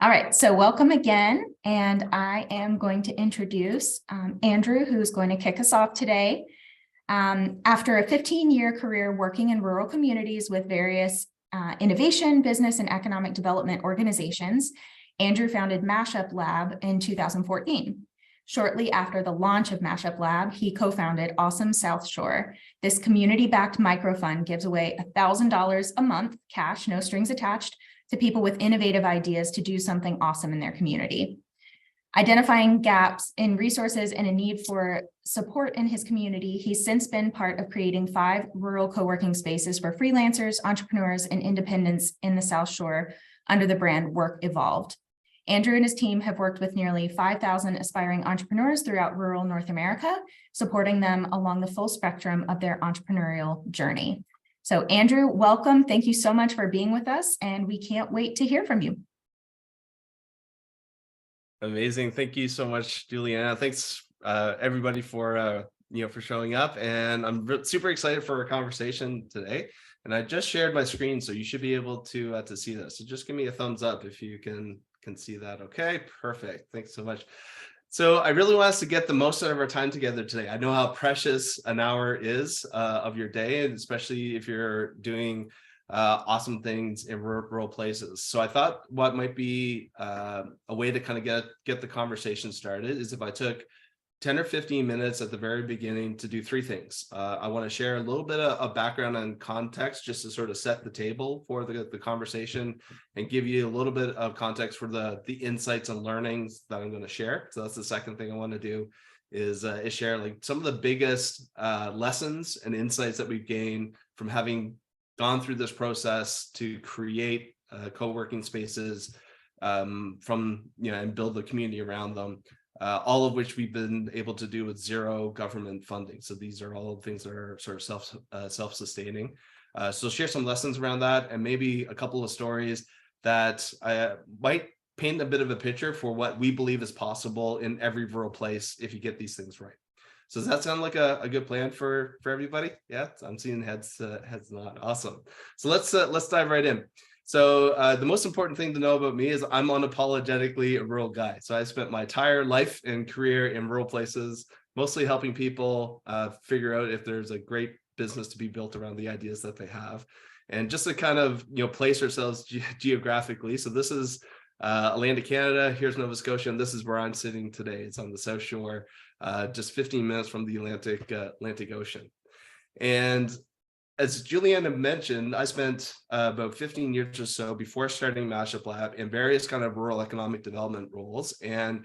All right, so welcome again, and I am going to introduce Andrew, who's going to kick us off today. After a 15-year career working in rural communities with various innovation, business, and economic development organizations, Andrew founded Mashup Lab in 2014. Shortly after the launch of Mashup Lab, he co-founded Awesome South Shore. This community-backed microfund gives away $1,000 a month, cash, no strings attached, to people with innovative ideas to do something awesome in their community. Identifying gaps in resources and a need for support in his community, he's since been part of creating 5 rural co-working spaces for freelancers, entrepreneurs, and independents in the South Shore under the brand Work Evolved. Andrew and his team have worked with nearly 5,000 aspiring entrepreneurs throughout rural North America, supporting them along the full spectrum of their entrepreneurial journey. So Andrew, welcome. Thank you so much for being with us, and we can't wait to hear from you. Amazing. Thank you so much, Juliana. Thanks everybody for for showing up, and I'm super excited for our conversation today. And I just shared my screen, so you should be able to see this. So just give me a thumbs up if you can see that. Okay, perfect. Thanks so much. So I really want us to get the most out of our time together today. I know how precious an hour is of your day, and especially if you're doing awesome things in rural places. So I thought what might be a way to kind of get the conversation started is if I took 10 or 15 minutes at the very beginning to do 3 things. I want to share a little bit of background and context just to sort of set the table for the conversation and give you a little bit of context for the insights and learnings that I'm going to share. So that's the second thing I want to do is share like some of the biggest lessons and insights that we've gained from having gone through this process to create co-working spaces and build the community around them. All of which we've been able to do with 0 government funding. So these are all things that are sort of self-sustaining. So share some lessons around that and maybe a couple of stories that might paint a bit of a picture for what we believe is possible in every rural place if you get these things right. So does that sound like a good plan for everybody? Yeah, I'm seeing heads nod. Awesome. So let's dive right in. So the most important thing to know about me is I'm unapologetically a rural guy. So I spent my entire life and career in rural places, mostly helping people figure out if there's a great business to be built around the ideas that they have. And just to kind of place ourselves geographically. So this is Atlantic Canada. Here's Nova Scotia, and this is where I'm sitting today. It's on the South Shore, just 15 minutes from the Atlantic Ocean. And as Juliana mentioned, I spent about 15 years or so before starting Mashup Lab in various kind of rural economic development roles. And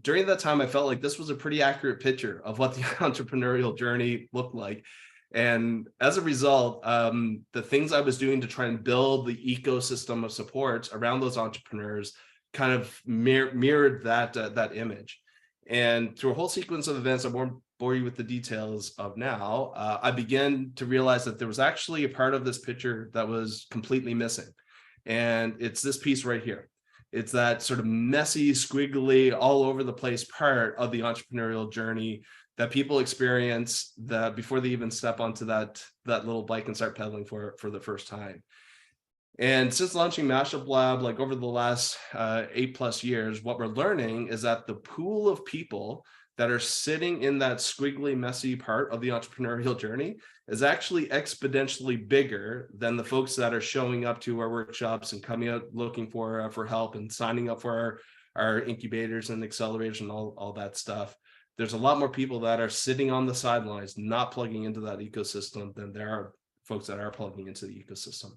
during that time, I felt like this was a pretty accurate picture of what the entrepreneurial journey looked like. And as a result, the things I was doing to try and build the ecosystem of support around those entrepreneurs kind of mirrored that image. And through a whole sequence of events, I won't bore you with the details of now, I began to realize that there was actually a part of this picture that was completely missing. And it's this piece right here. It's that sort of messy, squiggly, all over the place part of the entrepreneurial journey that people experience that before they even step onto that little bike and start pedaling for the first time. And since launching Mashup Lab, like over the last 8+ years, what we're learning is that the pool of people that are sitting in that squiggly, messy part of the entrepreneurial journey is actually exponentially bigger than the folks that are showing up to our workshops and coming out looking for help and signing up for our incubators and accelerators and all that stuff. There's a lot more people that are sitting on the sidelines, not plugging into that ecosystem than there are folks that are plugging into the ecosystem.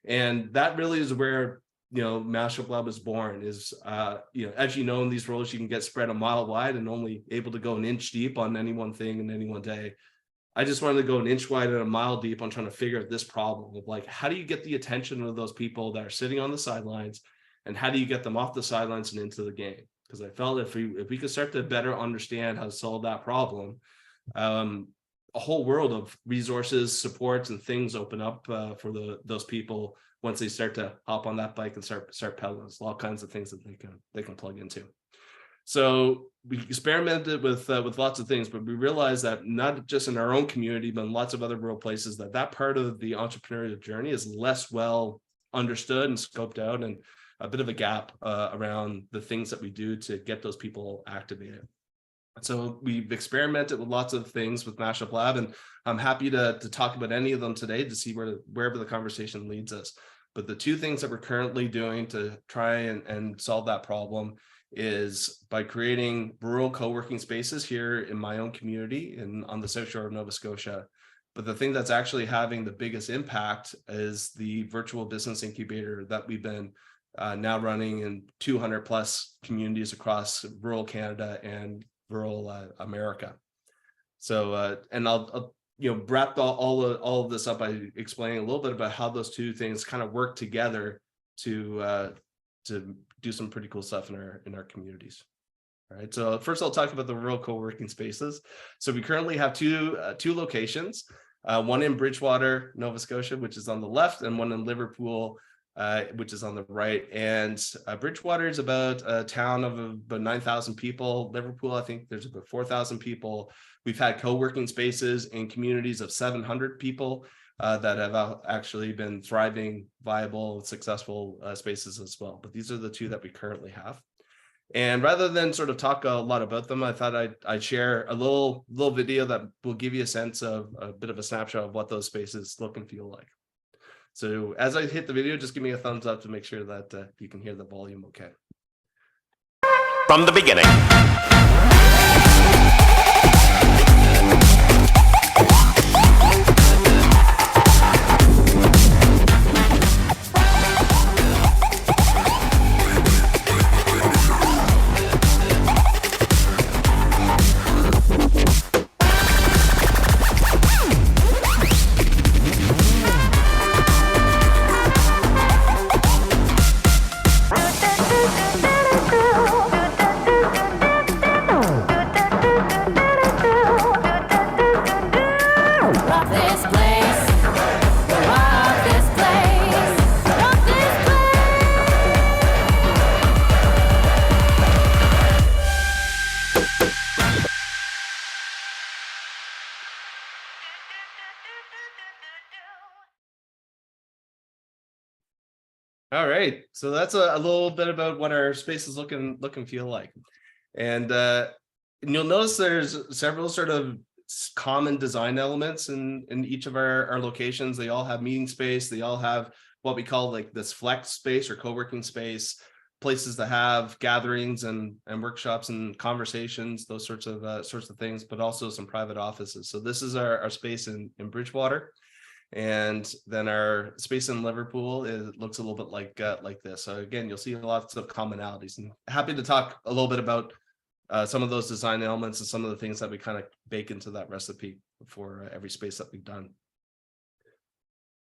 And that really is where Mashup Lab was born is, as you know, in these roles, you can get spread a mile wide and only able to go an inch deep on any one thing in any one day. I just wanted to go an inch wide and a mile deep on trying to figure out this problem of like, how do you get the attention of those people that are sitting on the sidelines and how do you get them off the sidelines and into the game? Because I felt if we could start to better understand how to solve that problem, a whole world of resources, supports, and things open up for those people once they start to hop on that bike and start pedaling. There's all kinds of things that they can plug into. So we experimented with lots of things, but we realized that not just in our own community, but in lots of other rural places, that part of the entrepreneurial journey is less well understood and scoped out. And a bit of a gap around the things that we do to get those people activated. So we've experimented with lots of things with Mashup Lab, and I'm happy to talk about any of them today to see wherever the conversation leads us. But the two things that we're currently doing to try and solve that problem is by creating rural co-working spaces here in my own community and on the South Shore of Nova Scotia. But the thing that's actually having the biggest impact is the virtual business incubator that we've been now running in 200 plus communities across rural Canada and rural America. So and I'll wrap all of this up by explaining a little bit about how those two things kind of work together to do some pretty cool stuff in our communities. All right, so first I'll talk about the rural co-working spaces. So we currently have two locations, one in Bridgewater, Nova Scotia, which is on the left, and one in Liverpool, which is on the right. And Bridgewater is about a town of about 9,000 people. Liverpool, I think there's about 4,000 people. We've had co-working spaces in communities of 700 people that have actually been thriving, viable, successful spaces as well. But these are the two that we currently have. And rather than sort of talk a lot about them, I thought I'd share a little video that will give you a sense of a bit of a snapshot of what those spaces look and feel like. So as I hit the video, just give me a thumbs up to make sure that you can hear the volume okay. From the beginning. All right, so that's a little bit about what our spaces look and feel like. And you'll notice there's several sort of common design elements in each of our locations. They all have meeting space. They all have what we call like this flex space or co-working space, places to have gatherings and workshops and conversations, those sorts of things, but also some private offices. So this is our space in Bridgewater. And then our space in Liverpool, it looks a little bit like this. So again, you'll see lots of commonalities, and happy to talk a little bit about some of those design elements and some of the things that we kind of bake into that recipe for every space that we've done.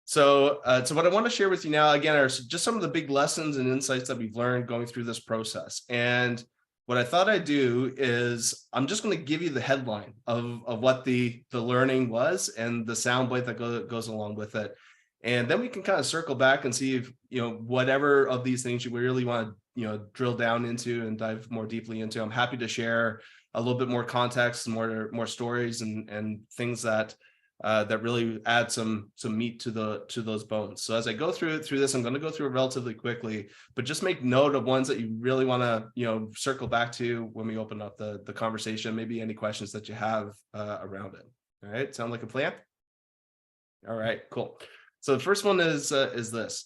So what I want to share with you now, again, are just some of the big lessons and insights that we've learned going through this process. And what I thought I'd do is I'm just going to give you the headline of what the learning was and the soundbite that goes along with it. And then we can kind of circle back and see if, whatever of these things you really want to, drill down into and dive more deeply into. I'm happy to share a little bit more context, more stories and things that really add some meat to those bones. So as I go through this, I'm going to go through it relatively quickly, but just make note of ones that you really want to circle back to when we open up the conversation. Maybe any questions that you have around it. All right, sound like a plan? All right, cool. So the first one is this.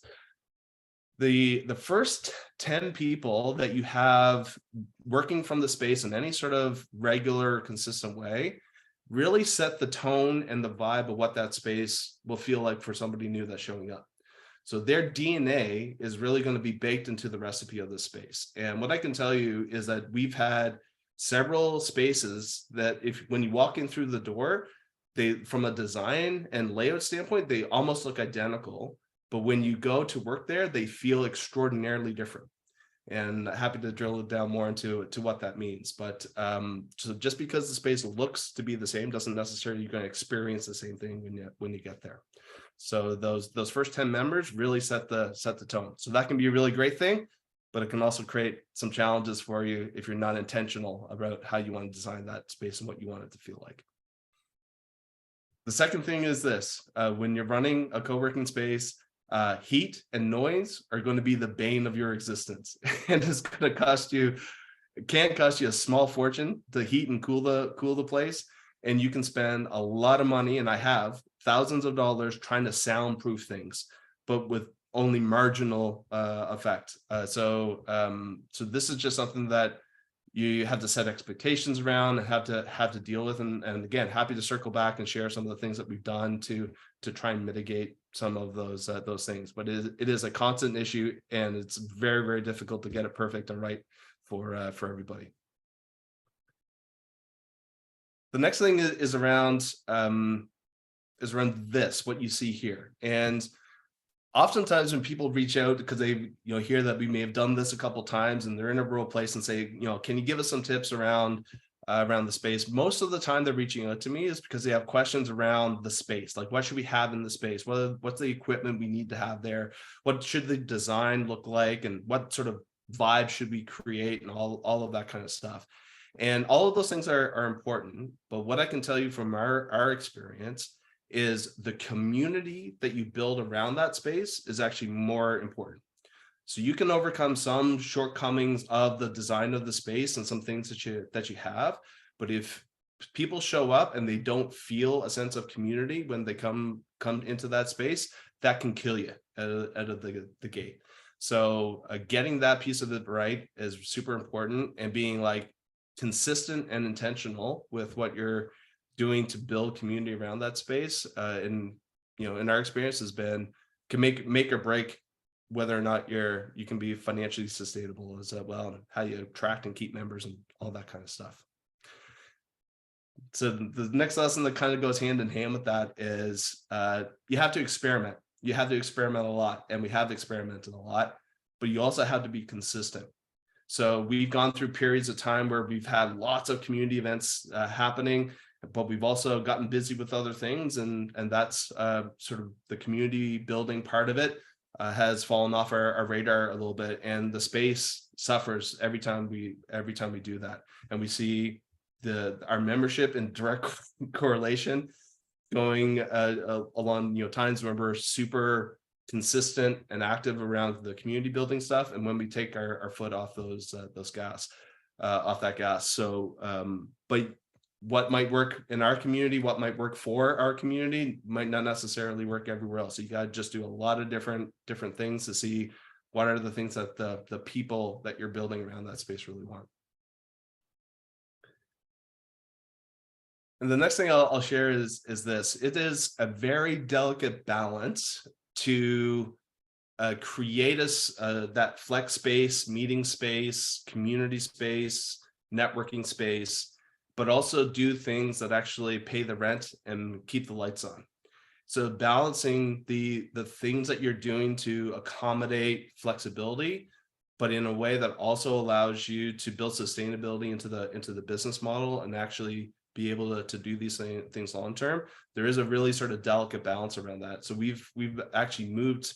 The first 10 people that you have working from the space in any sort of regular, consistent way really set the tone and the vibe of what that space will feel like for somebody new that's showing up. So their DNA is really going to be baked into the recipe of this space. And what I can tell you is that we've had several spaces that when you walk in through the door, from a design and layout standpoint, they almost look identical. But when you go to work there, they feel extraordinarily different. And happy to drill down more into what that means. But so just because the space looks to be the same doesn't necessarily you're going to experience the same thing when you get there. So those first 10 members really set the tone. So that can be a really great thing, but it can also create some challenges for you if you're not intentional about how you want to design that space and what you want it to feel like. The second thing is this: when you're running a co-working space, heat and noise are going to be the bane of your existence. And it's going to cost you, it can't cost you a small fortune to heat and cool the place. And you can spend a lot of money, and I have thousands of dollars trying to soundproof things, but with only marginal effect. So this is just something that you have to set expectations around and have to deal with. And again, happy to circle back and share some of the things that we've done to try and mitigate some of those things. But it is a constant issue, and it's very, very difficult to get it perfect and right for everybody. The next thing is around this, what you see here. And oftentimes when people reach out because they hear that we may have done this a couple of times and they're in a rural place and say, can you give us some tips around the space? Most of the time they're reaching out to me is because they have questions around the space, like what should we have in the space? What's the equipment we need to have there? What should the design look like? And what sort of vibe should we create, and all of that kind of stuff. And all of those things are important. But what I can tell you from our experience is the community that you build around that space is actually more important. So you can overcome some shortcomings of the design of the space and some things that you have, but if people show up and they don't feel a sense of community when they come into that space, that can kill you out of the gate. So getting that piece of it right is super important, and being like consistent and intentional with what you're doing to build community around that space, in our experience has been, can make or break whether or not you can be financially sustainable as well, and how you attract and keep members and all that kind of stuff. So the next lesson that kind of goes hand in hand with that is you have to experiment. You have to experiment a lot, and we have experimented a lot, but you also have to be consistent. So we've gone through periods of time where we've had lots of community events happening, but we've also gotten busy with other things, and that's sort of the community building part of it has fallen off our radar a little bit, and the space suffers every time we do that. And we see our membership in direct correlation going along times when we're super consistent and active around the community building stuff, and when we take our foot off that gas. So but what might work in our community, what might work for our community, might not necessarily work everywhere else. So you got to just do a lot of different things to see what are the things that the people that you're building around that space really want. And the next thing I'll share is this. It is a very delicate balance to create that flex space, meeting space, community space, networking space, but also do things that actually pay the rent and keep the lights on. So balancing the things that you're doing to accommodate flexibility, but in a way that also allows you to build sustainability into the business model and actually be able to do these things long term. There is a really sort of delicate balance around that. So we've actually moved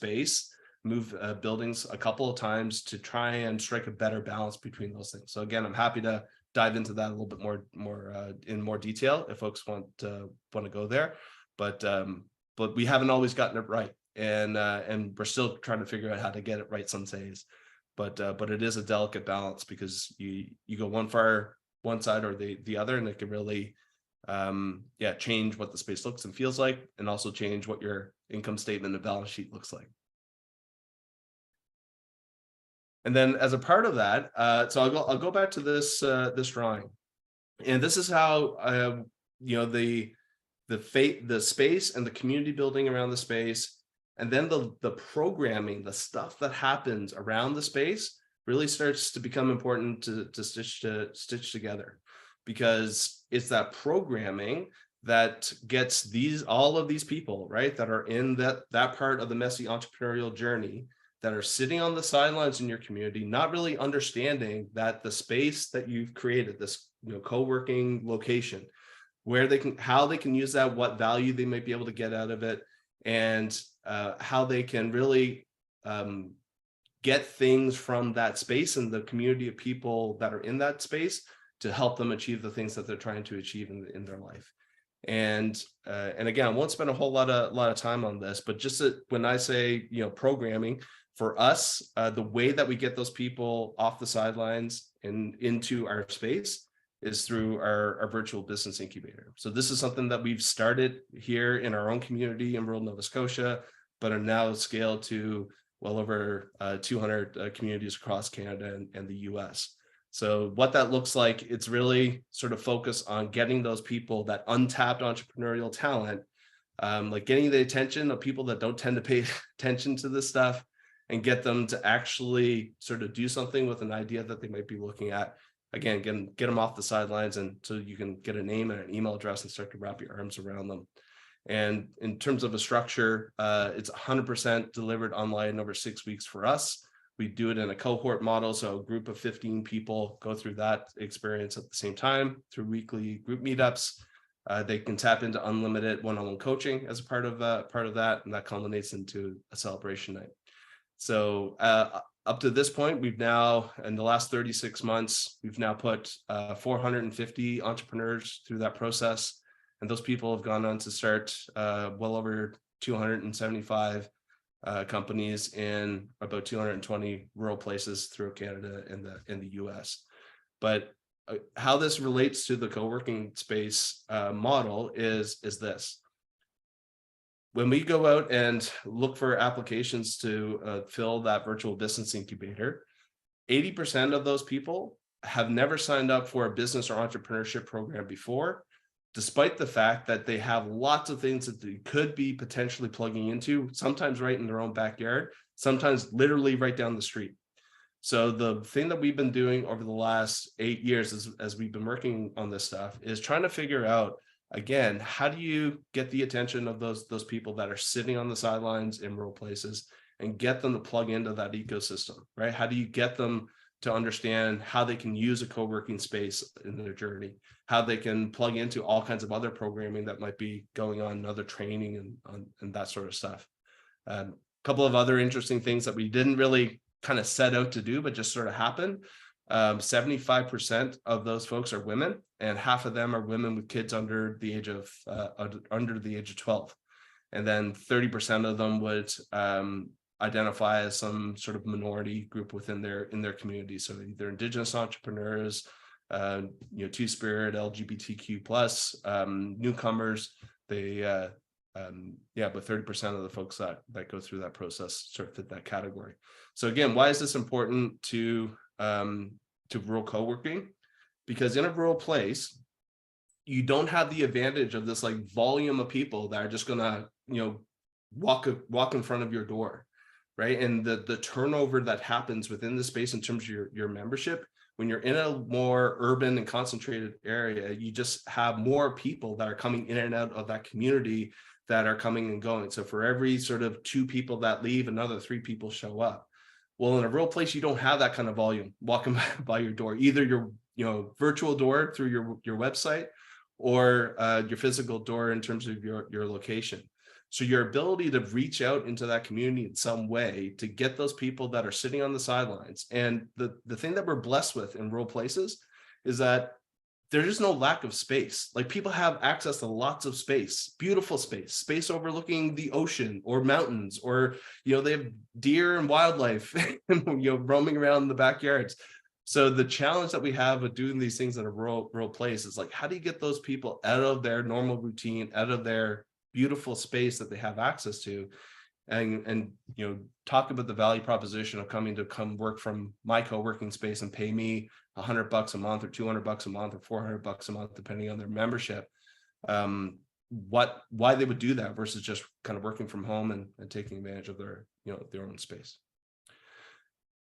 buildings a couple of times to try and strike a better balance between those things. So again, I'm happy to dive into that a little bit more in more detail if folks want to go there. But we haven't always gotten it right, and we're still trying to figure out how to get it right some days. But it is a delicate balance, because you go one side or the other, and it can really change what the space looks and feels like, and also change what your income statement and balance sheet looks like. And then as a part of that, so I'll go back to this drawing, and this is how the space and the community building around the space, and then the programming, the stuff that happens around the space, really starts to become important to stitch together, because it's that programming that gets all of these people, right, that are in that part of the messy entrepreneurial journey, that are sitting on the sidelines in your community, not really understanding that the space that you've created, this co-working location, how they can use that, what value they might be able to get out of it, and how they can really get things from that space and the community of people that are in that space to help them achieve the things that they're trying to achieve in their life. And again, I won't spend a whole lot of time on this, but just when I say, programming for us, the way that we get those people off the sidelines and into our space is through our virtual business incubator. So this is something that we've started here in our own community in rural Nova Scotia, but are now scaled to well over 200 communities across Canada and the US. So what that looks like, it's really sort of focused on getting those people, that untapped entrepreneurial talent, like getting the attention of people that don't tend to pay attention to this stuff, and get them to actually sort of do something with an idea that they might be looking at. Again, get them off the sidelines, and so you can get a name and an email address and start to wrap your arms around them. And in terms of a structure, it's 100% delivered online over 6 weeks for us. We do it in a cohort model, so a group of 15 people go through that experience at the same time through weekly group meetups. They can tap into unlimited one-on-one coaching as a part of that, and that culminates into a celebration night. So up to this point, we've now, in the last 36 months, we've now put 450 entrepreneurs through that process. And those people have gone on to start well over 275 companies in about 220 rural places throughout Canada and the US. But how this relates to the co-working space model is this. When we go out and look for applications to fill that virtual business incubator, 80% of those people have never signed up for a business or entrepreneurship program before, despite the fact that they have lots of things that they could be potentially plugging into, sometimes right in their own backyard, sometimes literally right down the street. So the thing that we've been doing over the last 8 years as we've been working on this stuff is trying to figure out, again, how do you get the attention of those people that are sitting on the sidelines in rural places and get them to plug into that ecosystem, right? How do you get them to understand how they can use a co-working space in their journey, how they can plug into all kinds of other programming that might be going on, other training and that sort of stuff. A couple of other interesting things that we didn't really kind of set out to do, but just sort of happened. 75% of those folks are women, and half of them are women with kids under the age of 12. And then 30% of them would identify as some sort of minority group within their community. So either Indigenous entrepreneurs, Two-Spirit, LGBTQ plus, newcomers. But 30% of the folks that go through that process sort of fit that category. So again, why is this important to rural co-working? Because in a rural place, you don't have the advantage of this like volume of people that are just gonna walk in front of your door, right? And the turnover that happens within the space in terms of your membership, when you're in a more urban and concentrated area, you just have more people that are coming in and out of that community that are coming and going. So for every sort of 2 people that leave, another 3 people show up. Well, in a rural place, you don't have that kind of volume walking by your door, either your virtual door through your website or your physical door in terms of your location. So your ability to reach out into that community in some way to get those people that are sitting on the sidelines. And the thing that we're blessed with in rural places is that there's just no lack of space. Like people have access to lots of space, beautiful space overlooking the ocean or mountains, or, they have deer and wildlife, roaming around the backyards. So the challenge that we have with doing these things in a rural place is like, how do you get those people out of their normal routine, out of their beautiful space that they have access to, and talk about the value proposition of come work from my co-working space and pay me $100 a month or $200 a month or $400 a month, depending on their membership. Why they would do that versus just kind of working from home and taking advantage of their own space.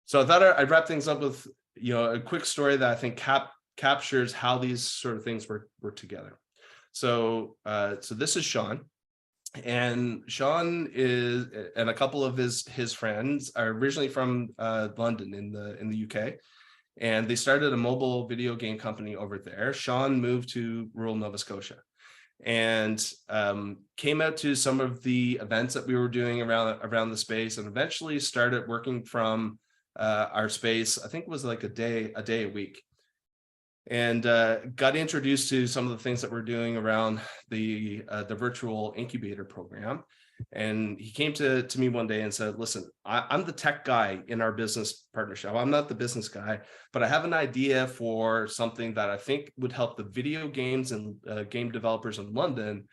So I thought I'd wrap things up with a quick story that I think captures how these sort of things work together. So this is Sean. And Sean and a couple of his friends are originally from London in the UK, and they started a mobile video game company over there. Sean moved to rural Nova Scotia and came out to some of the events that we were doing around the space, and eventually started working from our space. I think it was like a day a week. and got introduced to some of the things that we're doing around the virtual incubator program. And he came to me one day and said, listen, I'm the tech guy in our business partnership. I'm not the business guy, but I have an idea for something that I think would help the video games and game developers in London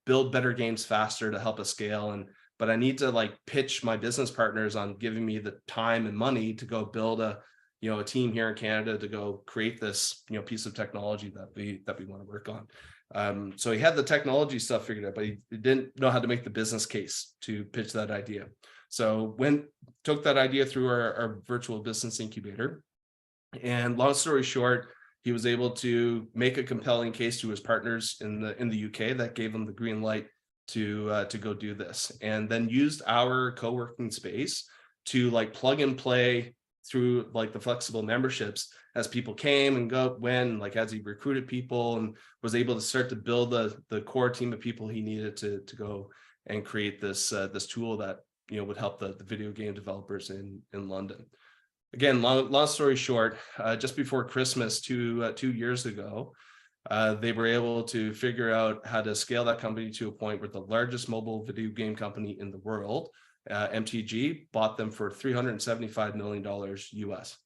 build better games faster to help us scale. But I need to like pitch my business partners on giving me the time and money to go build a team here in Canada to go create this, piece of technology that we want to work on. So he had the technology stuff figured out, but he didn't know how to make the business case to pitch that idea. So took that idea through our virtual business incubator. And long story short, he was able to make a compelling case to his partners in the UK that gave him the green light to go do this, and then used our co-working space to like plug and play through like the flexible memberships as people came and went, like as he recruited people and was able to start to build the core team of people he needed to go and create this tool that would help the video game developers in London. Again, long story short, just before Christmas 2 years ago, they were able to figure out how to scale that company to a point where the largest mobile video game company in the world, MTG, bought them for $375 million US,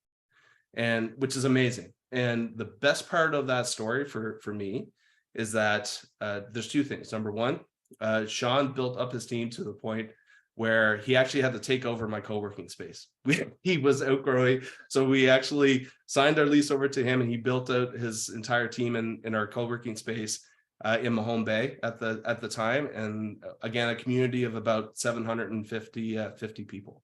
and which is amazing. And the best part of that story for me is that there's two things. Number one, Sean built up his team to the point where he actually had to take over my co-working space. He was outgrowing, so we actually signed our lease over to him, and he built out his entire team in our co-working space in Mahone Bay at the time, and again, a community of about 750 people.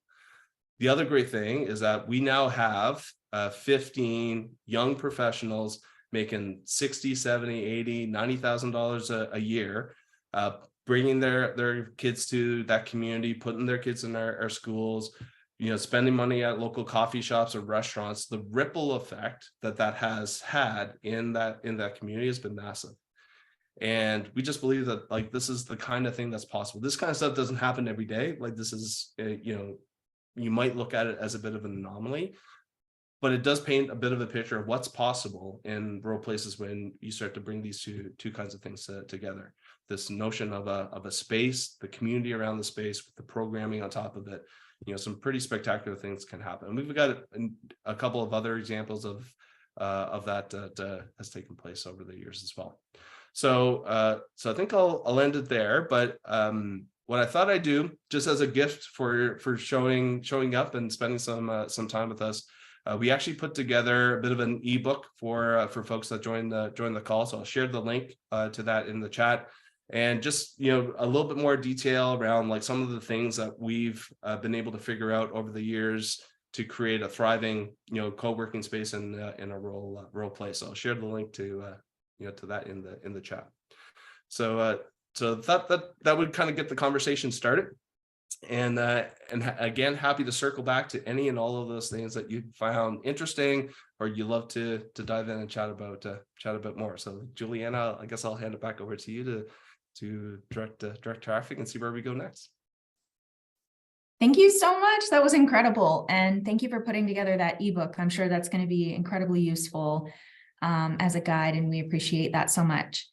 The other great thing is that we now have 15 young professionals making $60,000, $70,000, $80,000, $90,000 a year, bringing their kids to that community, putting their kids in our schools, spending money at local coffee shops or restaurants. The ripple effect that has had in that community has been massive. And we just believe that like this is the kind of thing that's possible. This kind of stuff doesn't happen every day. Like this is, you might look at it as a bit of an anomaly, but it does paint a bit of a picture of what's possible in rural places when you start to bring these two kinds of things together. This notion of a space, the community around the space with the programming on top of it, some pretty spectacular things can happen. And we've got a couple of other examples of that has taken place over the years as well. So I think I'll end it there. But what I thought I'd do, just as a gift for showing up and spending some time with us, we actually put together a bit of an ebook for folks that join the call. So I'll share the link to that in the chat, and just a little bit more detail around like some of the things that we've been able to figure out over the years to create a thriving co-working space in a rural place. So I'll share the link to that in the chat. So that would kind of get the conversation started. And again, happy to circle back to any and all of those things that you found interesting or you love to dive in and chat about more. So Juliana, I guess I'll hand it back over to you to direct traffic and see where we go next. Thank you so much. That was incredible. And thank you for putting together that ebook. I'm sure that's going to be incredibly useful as a guide, and we appreciate that so much.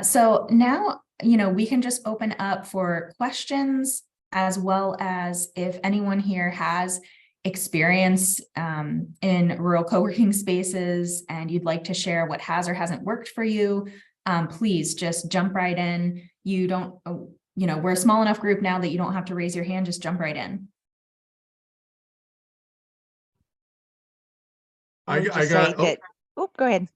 So now, we can just open up for questions, as well as if anyone here has experience in rural co-working spaces and you'd like to share what has or hasn't worked for you, please just jump right in. You don't, we're a small enough group now that you don't have to raise your hand, just jump right in. Oh, go ahead.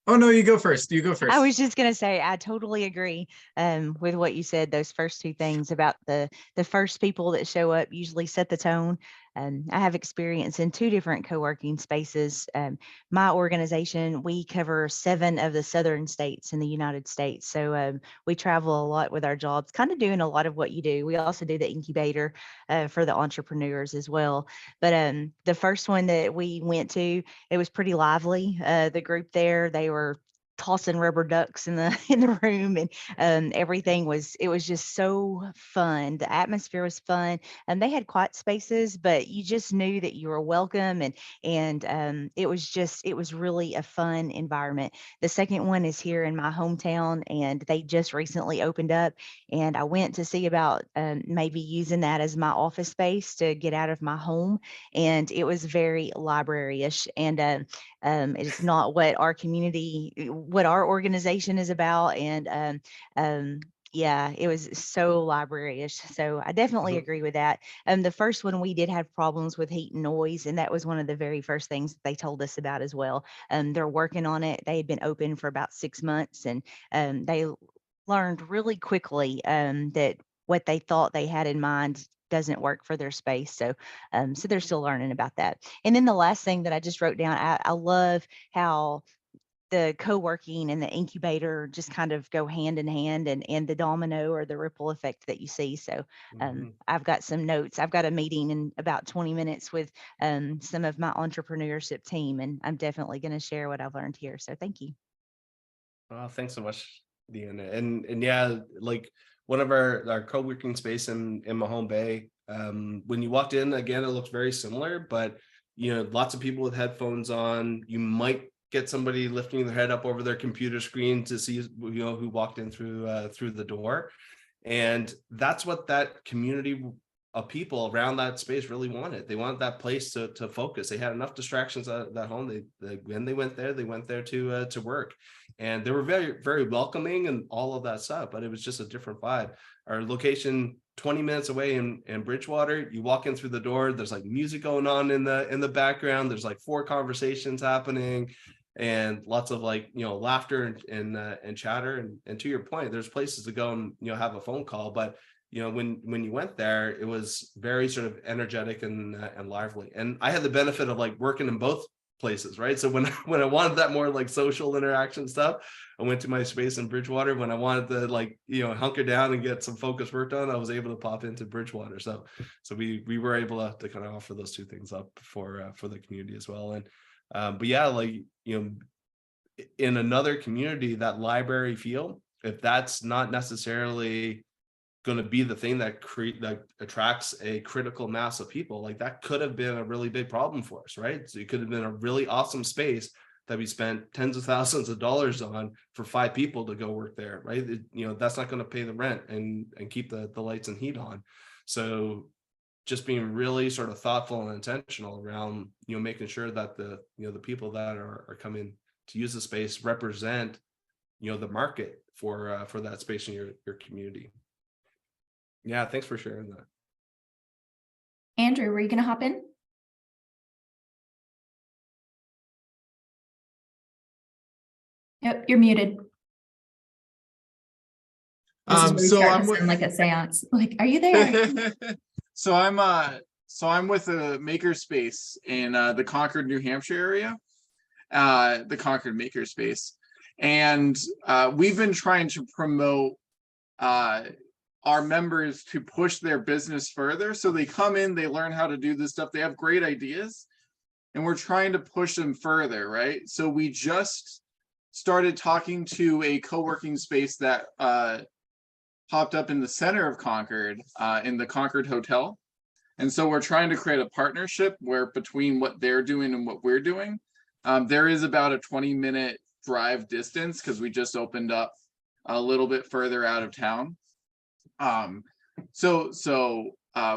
Oh, no, you go first. I was just going to say, I totally agree with what you said. Those first two things about the first people that show up usually set the tone. I have experience in 2 different co-working spaces. My organization, we cover 7 of the southern states in the United States. So we travel a lot with our jobs, kind of doing a lot of what you do. We also do the incubator for the entrepreneurs as well. But the first one that we went to, it was pretty lively. The group there, they were tossing rubber ducks in the in the room, and everything was, it was just so fun. The atmosphere was fun, and they had quiet spaces, but you just knew that you were welcome, and it was just, it was really a fun environment. The second one is here in my hometown, and they just recently opened up, and I went to see about maybe using that as my office space to get out of my home, and it was very library-ish, and it's not what our community, what our organization is about. And yeah, it was so library-ish. So I definitely Mhm. agree with that. The first one, we did have problems with heat and noise, and that was one of the very first things they told us about as well. They're working on it. They had been open for about 6 months, and they learned really quickly that what they thought they had in mind doesn't work for their space. So so they're still learning about that. And then the last thing that I just wrote down, I love how the co-working and the incubator just kind of go hand in hand, and the domino or the ripple effect that you see. So Mhm. I've got some notes. I've got a meeting in about 20 minutes with some of my entrepreneurship team, and I'm definitely going to share what I've learned here. So thank you. Oh, thanks so much, Deanna. And yeah, like one of our co-working space in Mahone Bay. When you walked in, again, it looks very similar, but lots of people with headphones on. You might get somebody lifting their head up over their computer screen to see who walked in through the door. And that's what that community of people around that space really wanted. They wanted that place to focus. They had enough distractions at home. When they went there to work, and they were very, very welcoming and all of that stuff. But it was just a different vibe. Our location, 20 minutes away in Bridgewater, you walk in through the door. There's like music going on in the background. There's like 4 conversations happening, and lots of laughter and chatter. And to your point, there's places to go and have a phone call, but when you went there, it was very sort of energetic and lively. And I had the benefit of like working in both places, right? So when when I wanted that more like social interaction stuff, I went to my space in Bridgewater. When I wanted to hunker down and get some focus work done, I was able to pop into Bridgewater. So we were able to kind of offer those two things up for the community as well. And but yeah, in another community, that library feel, if that's not necessarily going to be the thing that attracts a critical mass of people, like that could have been a really big problem for us, right? So it could have been a really awesome space that we spent tens of thousands of dollars on for 5 people to go work there, right? That's not going to pay the rent and keep the lights and heat on. So just being really sort of thoughtful and intentional around making sure that the people that are coming to use the space represent the market for that space in your community. Yeah, thanks for sharing that. Andrew, were you going to hop in? Yep, you're muted. This is where we So start I'm to with sound like a seance. Like, are you there? so I'm with a makerspace in the Concord, New Hampshire area, the Concord Makerspace, and we've been trying to promote our members to push their business further. So they come in, they learn how to do this stuff. They have great ideas, and we're trying to push them further, right? So we just started talking to a co-working space that popped up in the center of Concord, in the Concord Hotel. And so we're trying to create a partnership where between what they're doing and what we're doing, there is about a 20-minute drive distance because we just opened up a little bit further out of town. So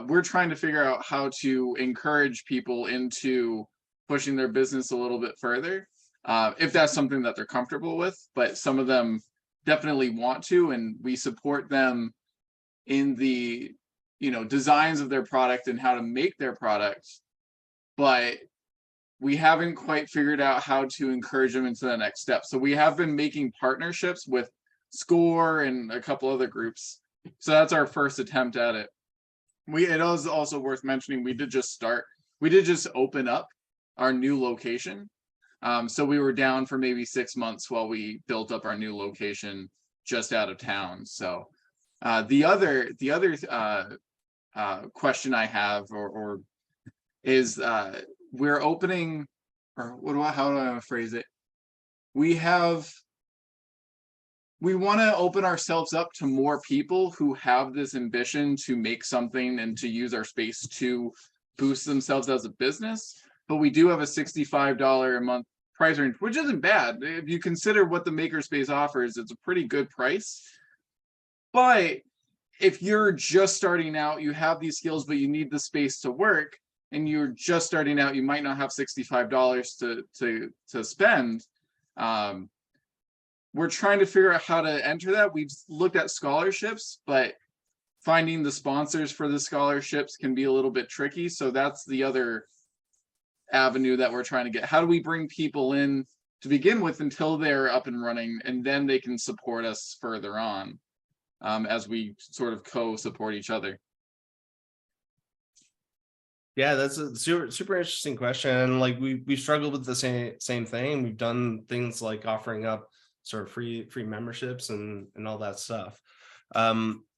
we're trying to figure out how to encourage people into pushing their business a little bit further, if that's something that they're comfortable with. But some of them definitely want to, and we support them in the designs of their product and how to make their product, but we haven't quite figured out how to encourage them into the next step. So we have been making partnerships with SCORE and a couple other groups. So that's our first attempt at it. It is also worth mentioning, we did just open up our new location. So we were down for maybe 6 months while we built up our new location just out of town. So the other question I have is we're opening, or how do I phrase it? We have we want to open ourselves up to more people who have this ambition to make something and to use our space to boost themselves as a business. But we do have a $65 a month price range, which isn't bad. If you consider what the makerspace offers, it's a pretty good price. But if you're just starting out, you have these skills, but you need the space to work, and you're just starting out, you might not have $65 to spend. We're trying to figure out how to enter that. We've looked at scholarships, but finding the sponsors for the scholarships can be a little bit tricky. So that's the other avenue that we're trying to get. How do we bring people in to begin with until they're up and running, and then they can support us further on, as we sort of co-support each other? Yeah, that's a super interesting question. Like we struggled with the same thing. We've done things like offering up sort of free memberships and all that stuff.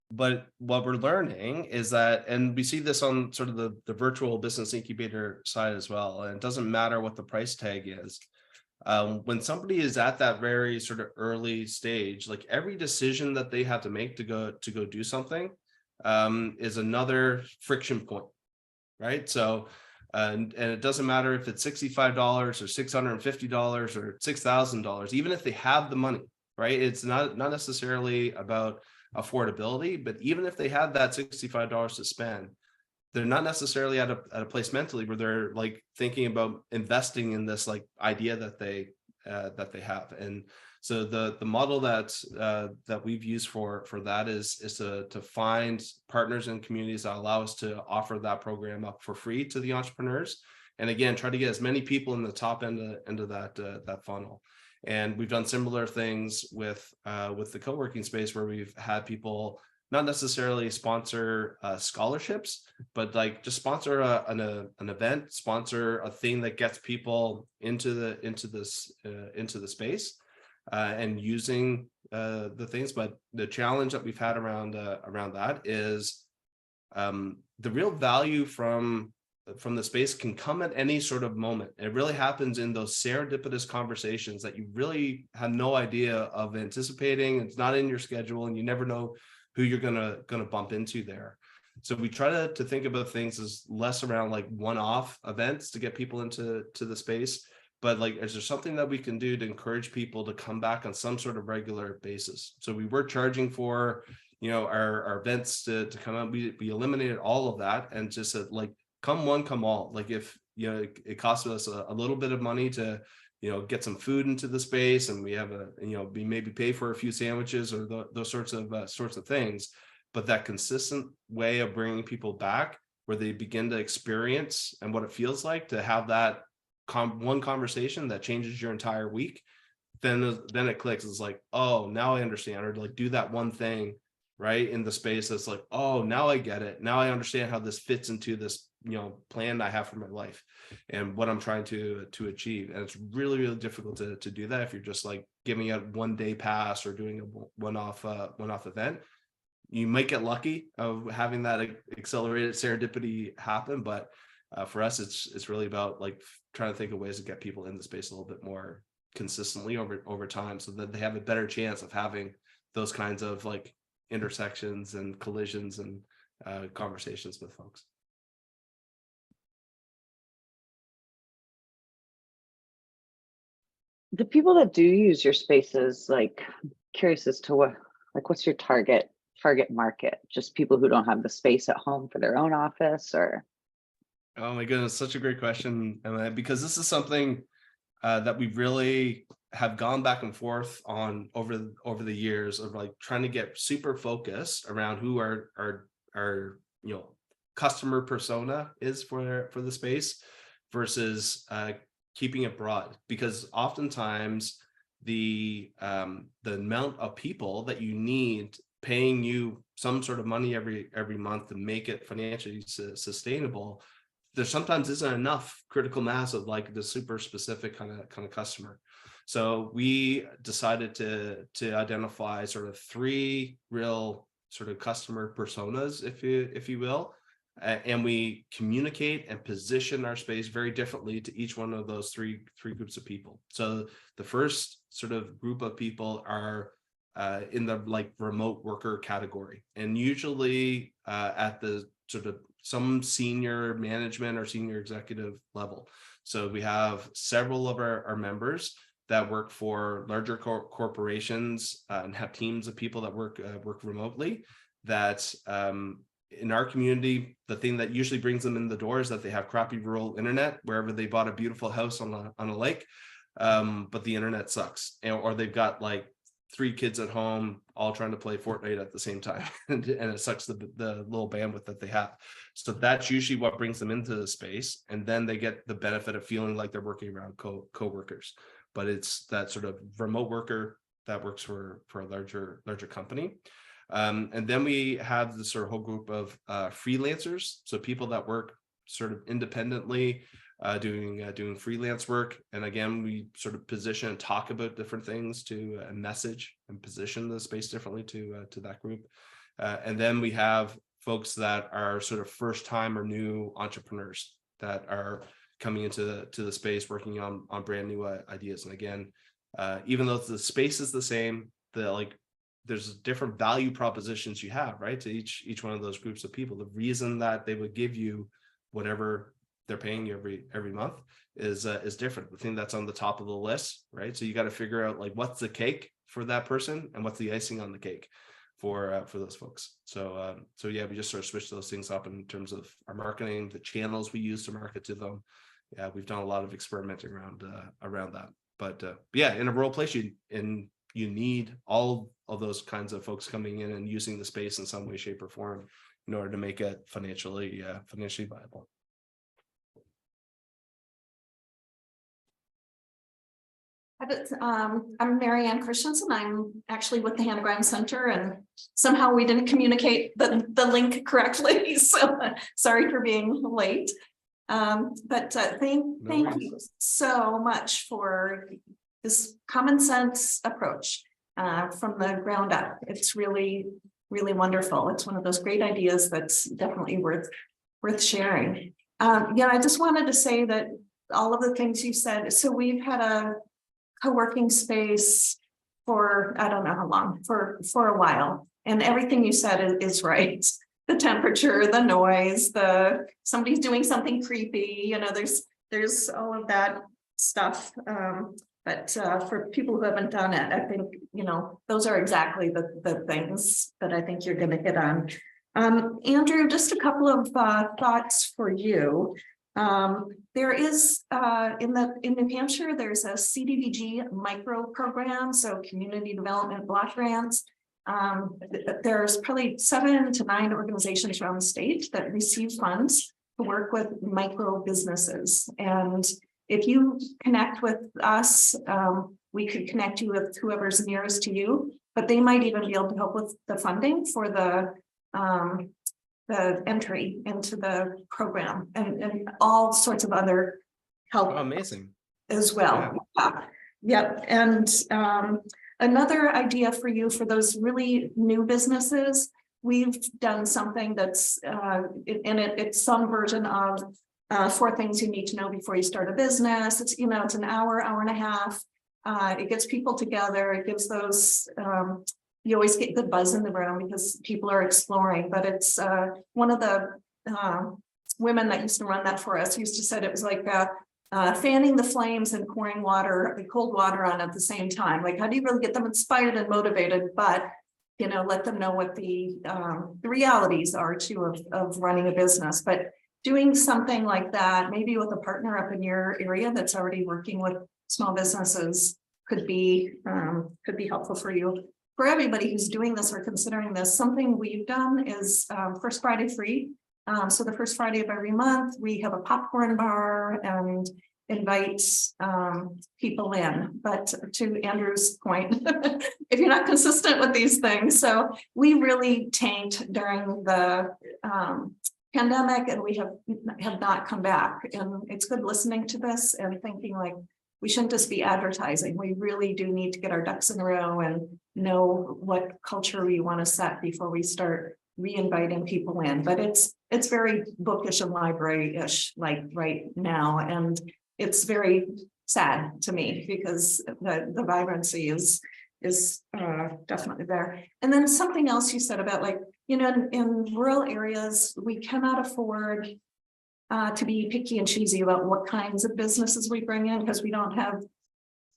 But what we're learning is that, and we see this on sort of the virtual business incubator side as well, and it doesn't matter what the price tag is. When somebody is at that very sort of early stage, like every decision that they have to make to go do something is another friction point, right? So and it doesn't matter if it's $65 or $650 or $6,000, even if they have the money, right? It's not necessarily about affordability, but even if they had that $65 to spend, they're not necessarily at a place mentally where they're like thinking about investing in this like idea that they have. And so the model that we've used for that is to find partners and communities that allow us to offer that program up for free to the entrepreneurs, and again try to get as many people in the top end of that funnel. And we've done similar things with the co-working space, where we've had people not necessarily sponsor scholarships, but like just sponsor an event, sponsor a thing that gets people into the space and using the things. But the challenge that we've had around that is the real value from the space can come at any sort of moment. It really happens in those serendipitous conversations that you really have no idea of anticipating. It's not in your schedule, and you never know who you're gonna bump into there. So we try to think about things as less around like one-off events to get people into the space, but like, is there something that we can do to encourage people to come back on some sort of regular basis? So we were charging for, our events to come out. We eliminated all of that and just said like, come one, come all. Like if, it costs us a little bit of money to, get some food into the space, and we have we maybe pay for a few sandwiches or those sorts of things, but that consistent way of bringing people back where they begin to experience and what it feels like to have that one conversation that changes your entire week, then it clicks. It's like, oh, now I understand, or like do that one thing right in the space that's like, oh, now I get it. Now I understand how this fits into this plan I have for my life and what I'm trying to achieve. And it's really, really difficult to do that if you're just like giving a 1 day pass or doing a one-off event. You might get lucky of having that accelerated serendipity happen, but for us, it's really about like trying to think of ways to get people in the space a little bit more consistently over time, so that they have a better chance of having those kinds of like intersections and collisions and conversations with folks. The people that do use your spaces, like, curious as to what's your target market? Just people who don't have the space at home for their own office, or? Oh my goodness, such a great question, Emma, because this is something that we really have gone back and forth on over the years of like trying to get super focused around who our customer persona is for the space versus keeping it broad, because oftentimes the amount of people that you need paying you some sort of money every month to make it financially sustainable, there sometimes isn't enough critical mass of like the super specific kind of customer. So we decided to identify sort of 3 real sort of customer personas, if you will, and we communicate and position our space very differently to each one of those three groups of people. So the first sort of group of people are in the like remote worker category, and usually at the sort of some senior management or senior executive level. So we have several of our members that work for larger corporations and have teams of people that work remotely. That in our community, the thing that usually brings them in the door is that they have crappy rural internet wherever they bought a beautiful house on a lake, but the internet sucks, or they've got like 3 kids at home all trying to play Fortnite at the same time, and it sucks the little bandwidth that they have. So that's usually what brings them into the space, and then they get the benefit of feeling like they're working around co-workers. But it's that sort of remote worker that works for a larger company. And then we have this sort of whole group of freelancers, so people that work sort of independently, doing freelance work. And again, we sort of position and talk about different things to message and position the space differently to that group. And then we have folks that are sort of first time or new entrepreneurs that are coming into the space, working on brand new ideas. And again, even though the space is the same, there's different value propositions you have, right, to each one of those groups of people. The reason that they would give you whatever they're paying you every month is different. The thing that's on the top of the list, right? So you got to figure out like what's the cake for that person and what's the icing on the cake for those folks. So yeah, we just sort of switch those things up in terms of our marketing, the channels we use to market to them. Yeah, we've done a lot of experimenting around that. But yeah, in a rural place, you need all of those kinds of folks coming in and using the space in some way, shape, or form in order to make it financially viable. I'm Marianne Christensen. I'm actually with the Hannah Grimes Center, and somehow we didn't communicate the link correctly. So sorry for being late. But thank you so much for this common sense approach from the ground up. It's really, really wonderful. It's one of those great ideas that's definitely worth sharing. Yeah, I just wanted to say that all of the things you said. So we've had a co-working space for, I don't know how long, for a while. And everything you said is right. The temperature, the noise, somebody's doing something creepy, there's all of that stuff. But for people who haven't done it, I think, those are exactly the things that I think you're going to hit on. Andrew, just a couple of thoughts for you. There is in New Hampshire, there's a CDBG micro program, so community development block grants. There's probably 7 to 9 organizations around the state that receive funds to work with micro businesses. And if you connect with us, we could connect you with whoever's nearest to you, but they might even be able to help with the funding for the entry into the program and all sorts of other help. Oh, amazing. As well. Yeah. Yep. And another idea for you for those really new businesses, we've done something that's it's some version of 4 things you need to know before you start a business. It's it's an hour and a half. It gets people together. It gives those you always get good buzz in the room because people are exploring. But it's one of the women that used to run that for us used to say it was like fanning the flames and pouring cold water on at the same time. Like, how do you really get them inspired and motivated, but let them know what the realities are too of running a business. But doing something like that, maybe with a partner up in your area that's already working with small businesses, could be helpful for you. For everybody who's doing this or considering this, something we've done is First Friday free. So the first Friday of every month, we have a popcorn bar and invite people in. But to Andrew's point, if you're not consistent with these things, so we really tanked during the pandemic, and we have not come back. And it's good listening to this and thinking like, we shouldn't just be advertising. We really do need to get our ducks in a row and know what culture we want to set before we start re-inviting people in. But it's very bookish and library-ish like right now. And it's very sad to me because the vibrancy is definitely there. And then something else you said about like, you know, in rural areas, we cannot afford to be picky and choosy about what kinds of businesses we bring in, because we don't have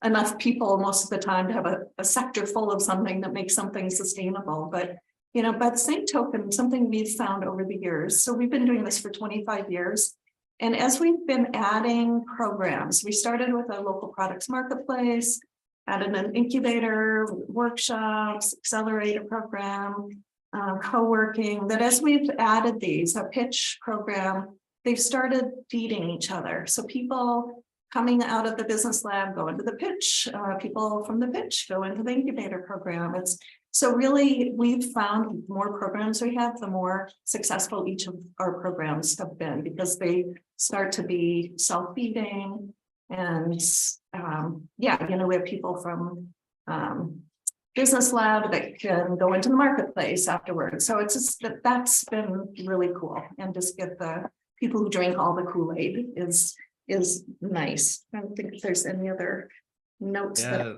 enough people most of the time to have a sector full of something that makes something sustainable. But, you know, by the same token, something we've found over the years, so we've been doing this for 25 years. And as we've been adding programs, we started with a local products marketplace, added an incubator, workshops, accelerator program, co-working, that as we've added these, a pitch program, they've started feeding each other. So people coming out of the business lab go into the pitch, people from the pitch go into the incubator program. It's so really, we've found more programs we have, the more successful each of our programs have been, because they start to be self-feeding. And yeah, you know, we have people from business lab that can go into the marketplace afterwards. So it's just that's been really cool. And just get the people who drink all the Kool-Aid is nice. I don't think there's any other notes. Yeah,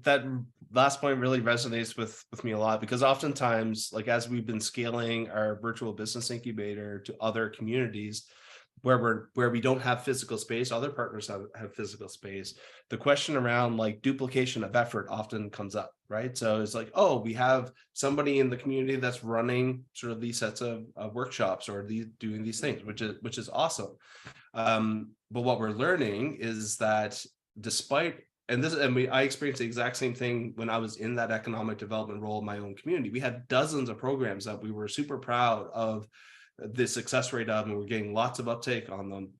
that last point really resonates with me a lot, because oftentimes, like as we've been scaling our virtual business incubator to other communities where we don't have physical space, other partners have physical space, the question around like duplication of effort often comes up, right? So it's like, oh, we have somebody in the community that's running sort of these sets of workshops or doing these things, which is awesome. But what we're learning is that despite, I experienced the exact same thing when I was in that economic development role in my own community. We had dozens of programs that we were super proud of the success rate of, and we're getting lots of uptake on them.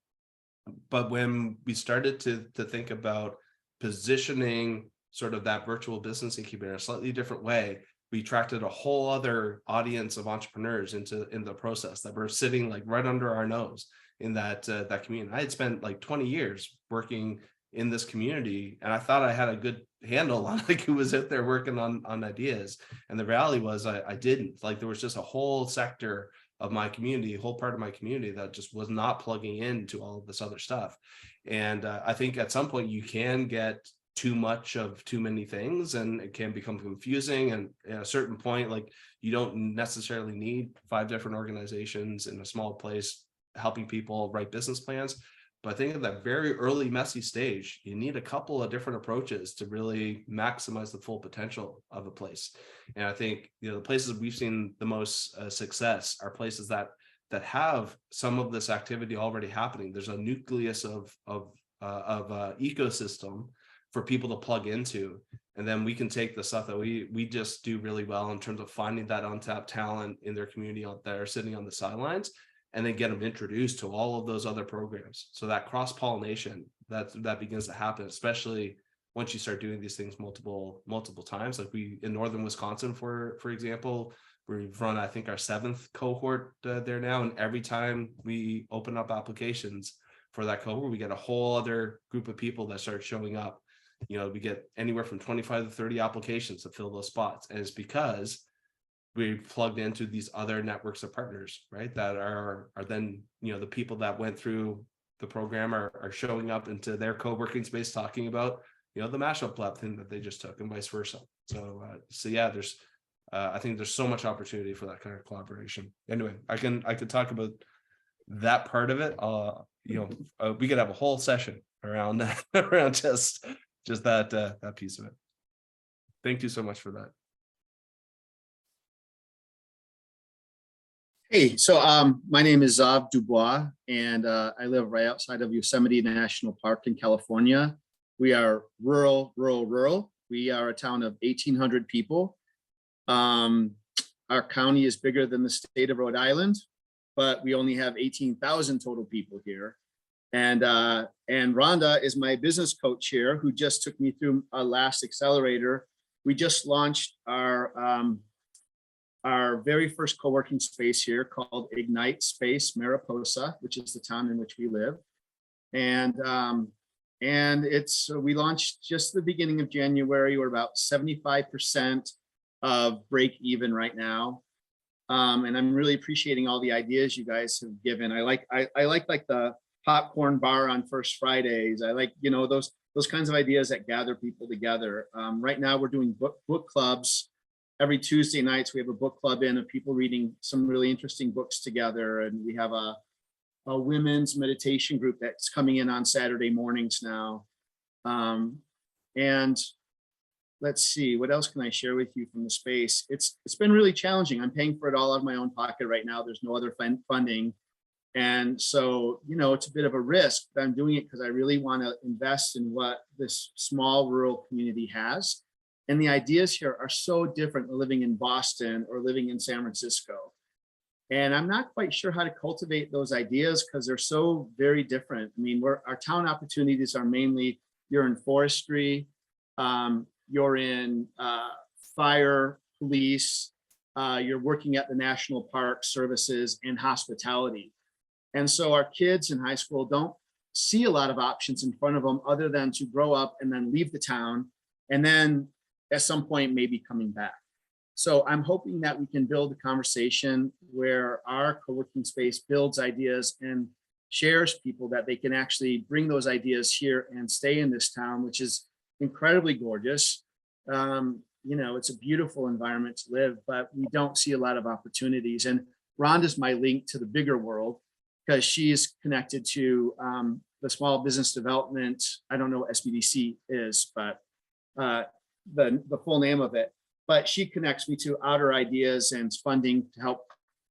But when we started to think about positioning sort of that virtual business incubator in a slightly different way, we attracted a whole other audience of entrepreneurs into the process that were sitting like right under our nose in that community. I had spent like 20 years working in this community, and I thought I had a good handle on like who was out there working on ideas. And the reality was I didn't. Like there was just a whole sector of my community, a whole part of my community that just was not plugging into all of this other stuff. And I think at some point you can get too much of too many things, and it can become confusing. And at a certain point, like you don't necessarily need 5 different organizations in a small place helping people write business plans. But I think at that very early messy stage, you need a couple of different approaches to really maximize the full potential of a place. And I think, you know, the places we've seen the most success are places that have some of this activity already happening. There's a nucleus of ecosystem for people to plug into, and then we can take the stuff that we just do really well in terms of finding that untapped talent in their community that are sitting on the sidelines, and then get them introduced to all of those other programs. So that cross-pollination that begins to happen, especially once you start doing these things multiple times. Like we in northern Wisconsin, for example, we've run I think our 7th cohort there now, and every time we open up applications for that cohort, we get a whole other group of people that start showing up. You know, we get anywhere from 25 to 30 applications to fill those spots, and it's because we plugged into these other networks of partners, right? That are then, you know, the people that went through the program are showing up into their co-working space talking about, you know, the Mashup Lab thing that they just took, and vice versa. So yeah, there's I think there's so much opportunity for that kind of collaboration. Anyway, I could talk about that part of it. You know, we could have a whole session around that, around just that piece of it. Thank you so much for that. Hey, so my name is Zav Dubois, and I live right outside of Yosemite National Park in California. We are rural. We are a town of 1,800 people. Our county is bigger than the state of Rhode Island, but we only have 18,000 total people here. And Rhonda is my business coach here, who just took me through our last accelerator. We just launched our very first co-working space here called Ignite Space Mariposa, which is the town in which we live. And we launched just the beginning of January. We're about 75% of break even right now. And I'm really appreciating all the ideas you guys have given. I like popcorn bar on First Fridays. I like, those kinds of ideas that gather people together. Right now we're doing book clubs. Every Tuesday nights we have a book club of people reading some really interesting books together. And we have a women's meditation group that's coming in on Saturday mornings now. And let's see, what else can I share with you from the space? It's been really challenging. I'm paying for it all out of my own pocket right now. There's no other funding. And so, it's a bit of a risk, but I'm doing it because I really want to invest in what this small rural community has. And the ideas here are so different than living in Boston or living in San Francisco. And I'm not quite sure how to cultivate those ideas because they're so very different. I mean, our town opportunities are mainly, you're in forestry, you're in fire, police, you're working at the national park services and hospitality. And so our kids in high school don't see a lot of options in front of them other than to grow up and then leave the town and then at some point maybe coming back. So I'm hoping that we can build a conversation where our co-working space builds ideas and shares people that they can actually bring those ideas here and stay in this town, which is incredibly gorgeous. It's a beautiful environment to live, but we don't see a lot of opportunities. And Rhonda's my link to the bigger world because she's connected to the small business development. I don't know what SBDC is, but the full name of it. But she connects me to outer ideas and funding to help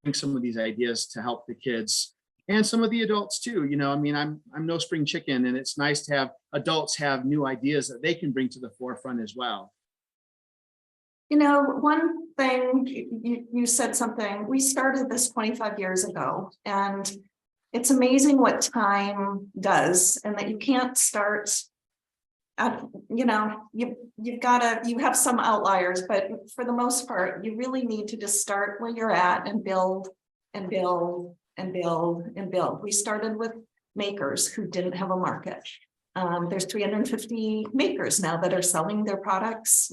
bring some of these ideas to help the kids and some of the adults too. I'm no spring chicken, and it's nice to have adults have new ideas that they can bring to the forefront as well. One thing you said something, we started this 25 years ago, and it's amazing what time does, and that you can't start you have some outliers, but for the most part, you really need to just start where you're at and build and build and build and build. We started with makers who didn't have a market. There's 350 makers now that are selling their products,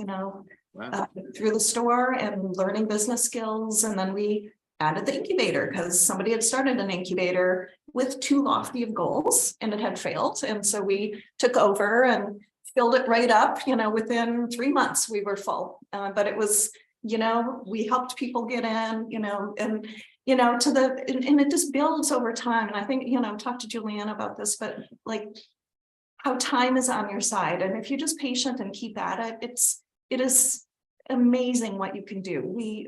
Wow. Through the store and learning business skills. And then we added the incubator because somebody had started an incubator with too lofty of goals and it had failed. And so we took over and filled it right up, within 3 months we were full. But it was, we helped people get in, and it just builds over time. And I think, talk to Julianne about this, but like how time is on your side. And if you're just patient and keep at it, it is amazing what you can do. We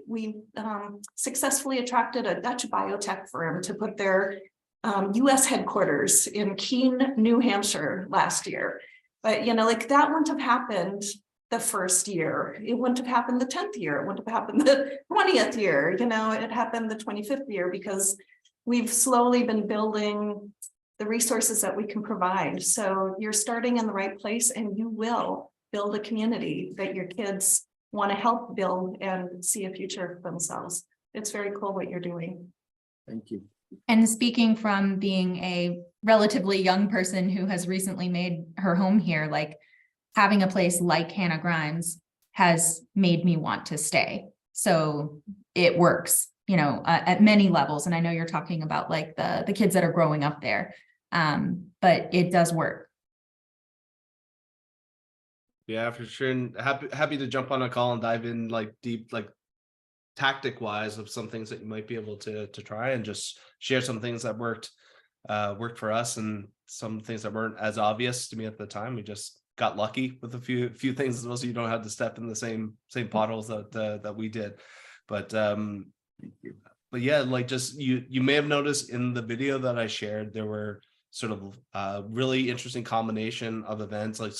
successfully attracted a Dutch biotech firm to put their US headquarters in Keene, New Hampshire last year. But, that wouldn't have happened the first year. It wouldn't have happened the 10th year. It wouldn't have happened the 20th year. It happened the 25th year because we've slowly been building the resources that we can provide. So you're starting in the right place, and you will build a community that your kids want to help build and see a future for themselves. It's very cool what you're doing. Thank you. And speaking from being a relatively young person who has recently made her home here, like having a place like Hannah Grimes has made me want to stay. So it works, at many levels. And I know you're talking about like the kids that are growing up there, but it does work. Yeah, for sure. And happy to jump on a call and dive in like deep, like tactic wise of some things that you might be able to try and just share some things that worked for us and some things that weren't as obvious to me at the time. We just got lucky with a few things as well, so you don't have to step in the same potholes that we did. But yeah, like just you may have noticed in the video that I shared, there were sort of really interesting combination of events, like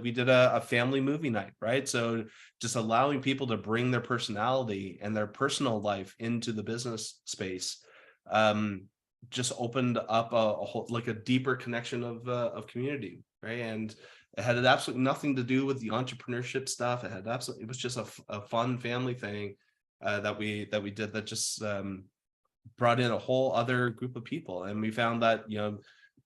we did a family movie night, right? So just allowing people to bring their personality and their personal life into the business space just opened up a whole, like a deeper connection of community, right? And it had absolutely nothing to do with the entrepreneurship stuff. It was just a fun family thing that we did that just brought in a whole other group of people. And we found that,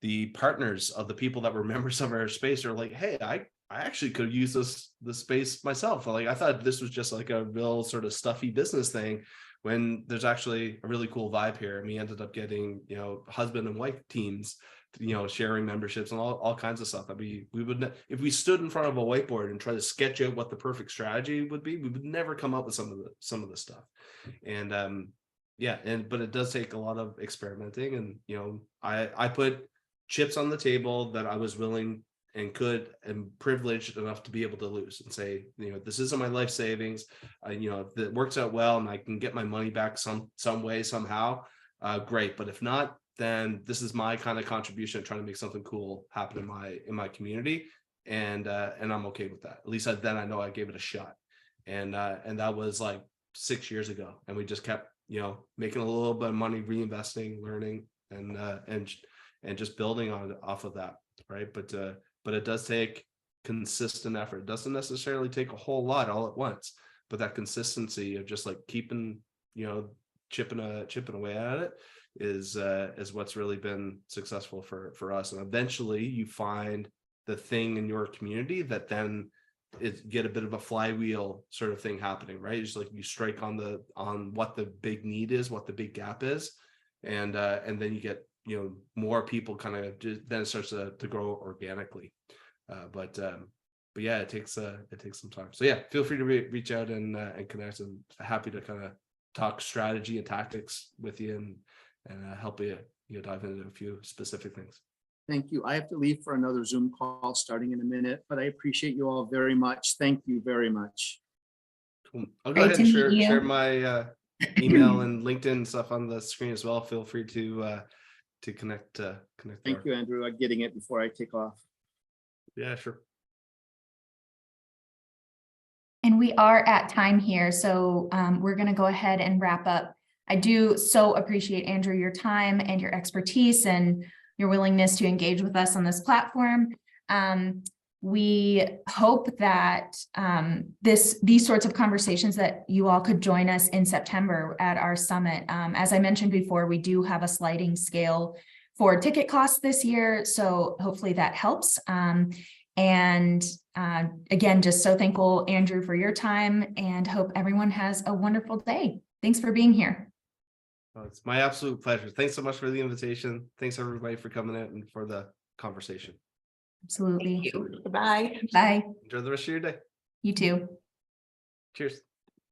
the partners of the people that were members of our space are like, hey, I actually could use this space myself. Like, I thought this was just like a real sort of stuffy business thing, when there's actually a really cool vibe here. And we ended up getting, you know, husband and wife teams, you know, sharing memberships and all kinds of stuff that we would, if we stood in front of a whiteboard and try to sketch out what the perfect strategy would be, we would never come up with some of the stuff. And yeah, but it does take a lot of experimenting. And, you know, I put chips on the table that I was willing and could and privileged enough to be able to lose and say, you know, this isn't my life savings. You know, if it works out well and I can get my money back some way, somehow, great. But if not, then this is my kind of contribution to trying to make something cool happen in my community. And I'm okay with that. At least then I know I gave it a shot. And that was like 6 years ago. And we just kept, you know, making a little bit of money, reinvesting, learning, and just building off of that. Right. But it does take consistent effort. It doesn't necessarily take a whole lot all at once, but that consistency of just like keeping, you know, chipping away at it is what's really been successful for us. And eventually you find the thing in your community that then get a bit of a flywheel sort of thing happening, right? It's like you strike on what the big need is, what the big gap is, and then you get, you know, more people kind of then it starts to grow organically. But yeah, it takes some time. So yeah, feel free to reach out and connect. And happy to kind of talk strategy and tactics with you and help you dive into a few specific things. Thank you. I have to leave for another Zoom call starting in a minute, but I appreciate you all very much. Thank you very much. Cool. I'll go ahead Great and to meet you. share my email and LinkedIn stuff on the screen as well. Feel free to connect. Thank you, Andrew. I'm getting it before I take off. Yeah, sure. And we are at time here, so we're going to go ahead and wrap up. I do so appreciate, Andrew, your time and your expertise and your willingness to engage with us on this platform. We hope that these sorts of conversations that you all could join us in September at our summit. As I mentioned before, we do have a sliding scale for ticket costs this year, so hopefully that helps. And again, just so thankful, Andrew, for your time, and hope everyone has a wonderful day. Thanks for being here. Well, it's my absolute pleasure. Thanks so much for the invitation. Thanks everybody for coming in and for the conversation. Absolutely. Bye. Bye. Enjoy the rest of your day. You too. Cheers.